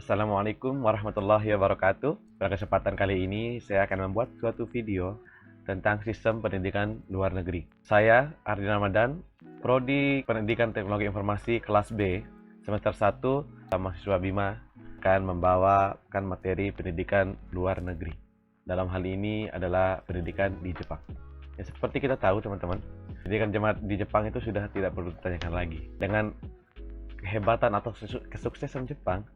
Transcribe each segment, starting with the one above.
Assalamualaikum warahmatullahi wabarakatuh. Pada kesempatan kali ini, saya akan membuat suatu video tentang sistem pendidikan luar negeri. Saya, Ardi Ramadan, Prodi Pendidikan Teknologi Informasi kelas B, semester 1, mahasiswa Bima, akan membawakan materi pendidikan luar negeri. Dalam hal ini adalah pendidikan di Jepang. Ya, seperti kita tahu teman-teman, pendidikan jemaat di Jepang itu sudah tidak perlu ditanyakan lagi. Dengan kehebatan atau kesuksesan Jepang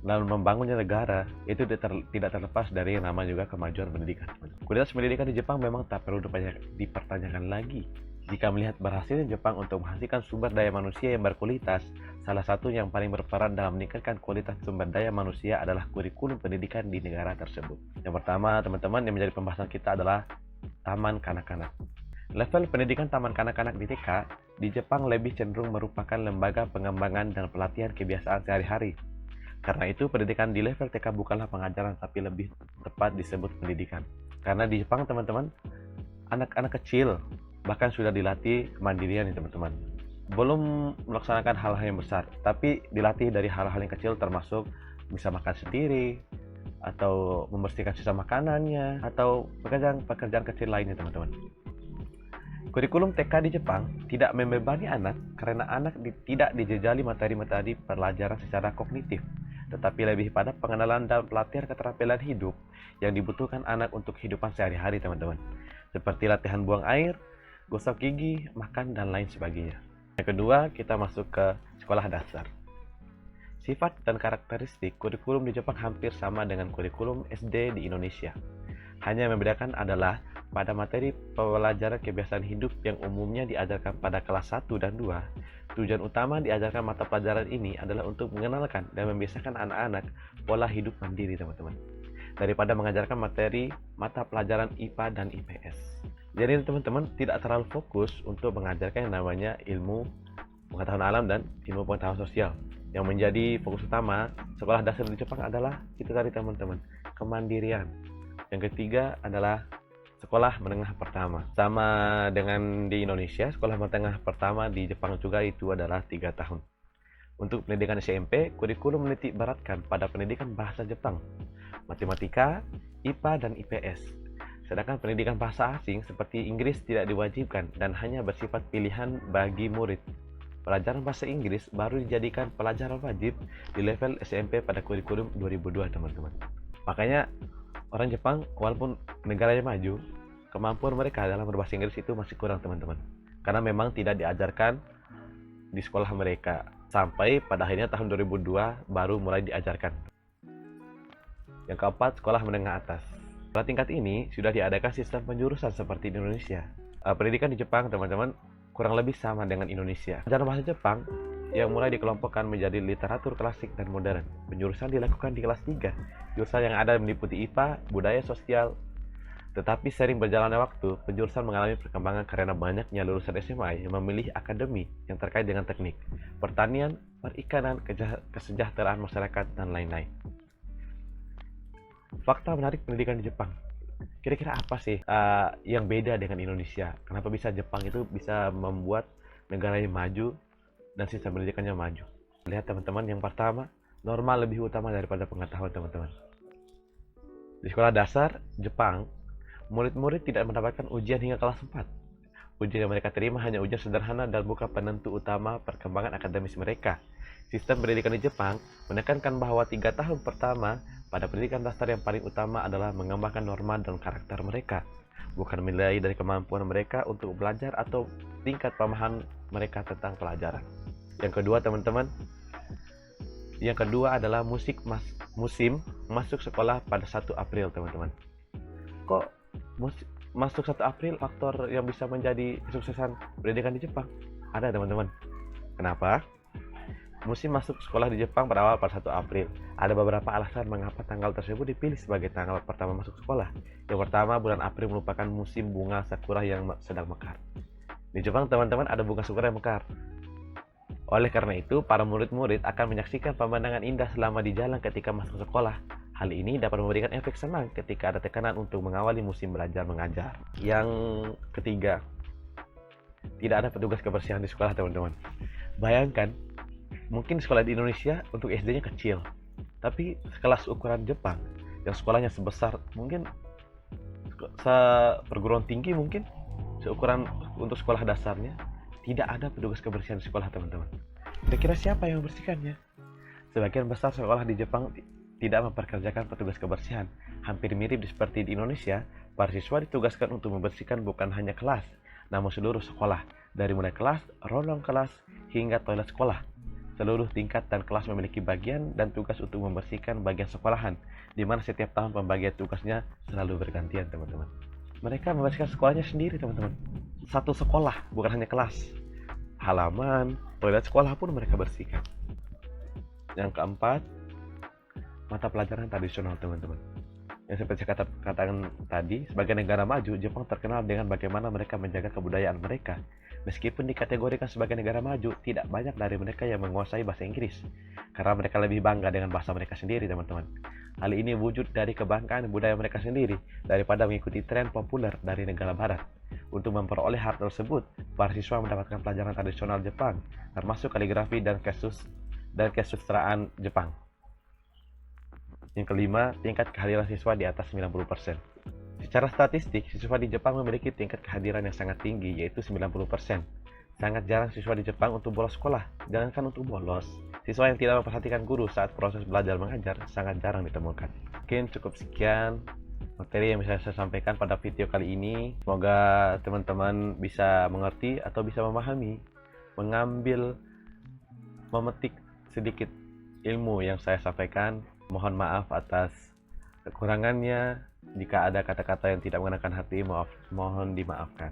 dalam membangunnya negara, itu tidak terlepas dari yang nama juga kemajuan pendidikan. Kualitas pendidikan di Jepang memang tak perlu dipertanyakan lagi. Jika melihat berhasilnya Jepang untuk menghasilkan sumber daya manusia yang berkualitas, salah satu yang paling berperan dalam meningkatkan kualitas sumber daya manusia adalah kurikulum pendidikan di negara tersebut. Yang pertama, teman-teman, yang menjadi pembahasan kita adalah taman kanak-kanak. Level pendidikan taman kanak-kanak di TK di Jepang lebih cenderung merupakan lembaga pengembangan dan pelatihan kebiasaan sehari-hari. Karena itu, pendidikan di level TK bukanlah pengajaran, tapi lebih tepat disebut pendidikan. Karena di Jepang, teman-teman, anak-anak kecil bahkan sudah dilatih kemandirian nih, teman-teman. Belum melaksanakan hal-hal yang besar, tapi dilatih dari hal-hal yang kecil, termasuk bisa makan sendiri, atau membersihkan sisa makanannya, atau pekerjaan kecil lainnya, teman-teman. Kurikulum TK di Jepang tidak membebani anak karena anak tidak dijejali materi-materi pelajaran secara kognitif, tetapi lebih pada pengenalan dan pelatihan keterampilan hidup yang dibutuhkan anak untuk kehidupan sehari-hari, teman-teman. Seperti latihan buang air, gosok gigi, makan, dan lain sebagainya. Yang kedua, kita masuk ke sekolah dasar. Sifat dan karakteristik kurikulum di Jepang hampir sama dengan kurikulum SD di Indonesia. Hanya yang membedakan adalah pada materi pelajaran kebiasaan hidup yang umumnya diajarkan pada kelas 1 dan 2, tujuan utama diajarkan mata pelajaran ini adalah untuk mengenalkan dan membiasakan anak-anak pola hidup mandiri, teman-teman, daripada mengajarkan materi mata pelajaran IPA dan IPS. Jadi teman-teman tidak terlalu fokus untuk mengajarkan yang namanya ilmu pengetahuan alam dan ilmu pengetahuan sosial. Yang menjadi fokus utama sekolah dasar di Jepang adalah itu tadi, teman-teman, kemandirian. Yang ketiga adalah sekolah menengah pertama. Sama dengan di Indonesia, sekolah menengah pertama di Jepang juga itu adalah 3 tahun. Untuk pendidikan SMP, kurikulum menitik beratkan pada pendidikan bahasa Jepang, matematika, IPA, dan IPS. Sedangkan pendidikan bahasa asing seperti Inggris tidak diwajibkan dan hanya bersifat pilihan bagi murid. Pelajaran bahasa Inggris baru dijadikan pelajaran wajib di level SMP pada kurikulum 2002, teman-teman. Makanya orang Jepang, walaupun negaranya maju, kemampuan mereka dalam berbahasa Inggris itu masih kurang, teman-teman. Karena memang tidak diajarkan di sekolah mereka. Sampai pada akhirnya tahun 2002 baru mulai diajarkan. Yang keempat, sekolah menengah atas. Pada tingkat ini sudah diadakan sistem penjurusan seperti di Indonesia. Pendidikan di Jepang, teman-teman, kurang lebih sama dengan Indonesia. Pelajaran bahasa Jepang yang mulai dikelompokkan menjadi literatur klasik dan modern. Penjurusan dilakukan di kelas 3. Jurusan yang ada meliputi IPA, budaya sosial. Tetapi sering berjalannya waktu, penjurusan mengalami perkembangan karena banyaknya lulusan SMA yang memilih akademi yang terkait dengan teknik, pertanian, perikanan, kesejahteraan masyarakat, dan lain-lain. Fakta menarik pendidikan di Jepang. Kira-kira apa sih yang beda dengan Indonesia? Kenapa bisa Jepang itu bisa membuat negaranya maju dan sistem pendidikannya maju? Lihat, teman-teman, yang pertama, norma lebih utama daripada pengetahuan, teman-teman. Di sekolah dasar Jepang, murid-murid tidak mendapatkan ujian hingga kelas 4. Ujian yang mereka terima hanya ujian sederhana dan bukan penentu utama perkembangan akademis mereka. Sistem pendidikan di Jepang menekankan bahwa 3 tahun pertama pada pendidikan dasar yang paling utama adalah mengembangkan norma dan karakter mereka, bukan menilai dari kemampuan mereka untuk belajar atau tingkat pemahaman mereka tentang pelajaran. Yang kedua, teman-teman, adalah musim masuk sekolah pada 1 April, teman-teman. Kok masuk 1 April faktor yang bisa menjadi kesuksesan pendidikan di Jepang? Ada, teman-teman. Kenapa? Musim masuk sekolah di Jepang berawal pada 1 April. Ada beberapa alasan mengapa tanggal tersebut dipilih sebagai tanggal pertama masuk sekolah. Yang pertama, bulan April merupakan musim bunga sakura yang sedang mekar. Di Jepang, teman-teman, ada bunga sakura yang mekar. Oleh karena itu, para murid-murid akan menyaksikan pemandangan indah selama di jalan ketika masuk sekolah. Hal ini dapat memberikan efek senang ketika ada tekanan untuk mengawali musim belajar mengajar. Yang ketiga, tidak ada petugas kebersihan di sekolah, teman-teman. Bayangkan, mungkin sekolah di Indonesia untuk SD-nya kecil, Tapi sekelas ukuran Jepang, yang sekolahnya sebesar mungkin perguruan tinggi mungkin, seukuran untuk sekolah dasarnya, tidak ada petugas kebersihan di sekolah, teman-teman. Kira-kira siapa yang membersihkannya? Sebagian besar sekolah di Jepang tidak memperkerjakan petugas kebersihan. Hampir mirip seperti di Indonesia, para siswa ditugaskan untuk membersihkan bukan hanya kelas, namun seluruh sekolah, dari mulai kelas, rondong kelas, hingga toilet sekolah. Seluruh tingkat dan kelas memiliki bagian dan tugas untuk membersihkan bagian sekolahan, di mana setiap tahun pembagian tugasnya selalu bergantian, teman-teman. Mereka membersihkan sekolahnya sendiri, teman-teman. Satu sekolah, bukan hanya kelas. Halaman, toilet sekolah pun mereka bersihkan. Yang keempat, mata pelajaran tradisional, teman-teman. Yang seperti saya katakan tadi, sebagai negara maju, Jepang terkenal dengan bagaimana mereka menjaga kebudayaan mereka. Meskipun dikategorikan sebagai negara maju, tidak banyak dari mereka yang menguasai bahasa Inggris, karena mereka lebih bangga dengan bahasa mereka sendiri, teman-teman. Hal ini wujud dari kebanggaan budaya mereka sendiri, daripada mengikuti tren populer dari negara barat. Untuk memperoleh hal tersebut, para siswa mendapatkan pelajaran tradisional Jepang, termasuk kaligrafi dan kesusastraan Jepang. Yang kelima, tingkat kehadiran siswa di atas 90%. Secara statistik, siswa di Jepang memiliki tingkat kehadiran yang sangat tinggi, yaitu 90%. Sangat jarang siswa di Jepang untuk bolos sekolah, jangankan untuk bolos. Siswa yang tidak memperhatikan guru saat proses belajar mengajar sangat jarang ditemukan. Mungkin cukup sekian materi yang bisa saya sampaikan pada video kali ini. Semoga teman-teman bisa mengerti atau bisa memahami, memetik sedikit ilmu yang saya sampaikan. Mohon maaf atas kekurangannya. Jika ada kata-kata yang tidak mengenakan hati, mohon dimaafkan.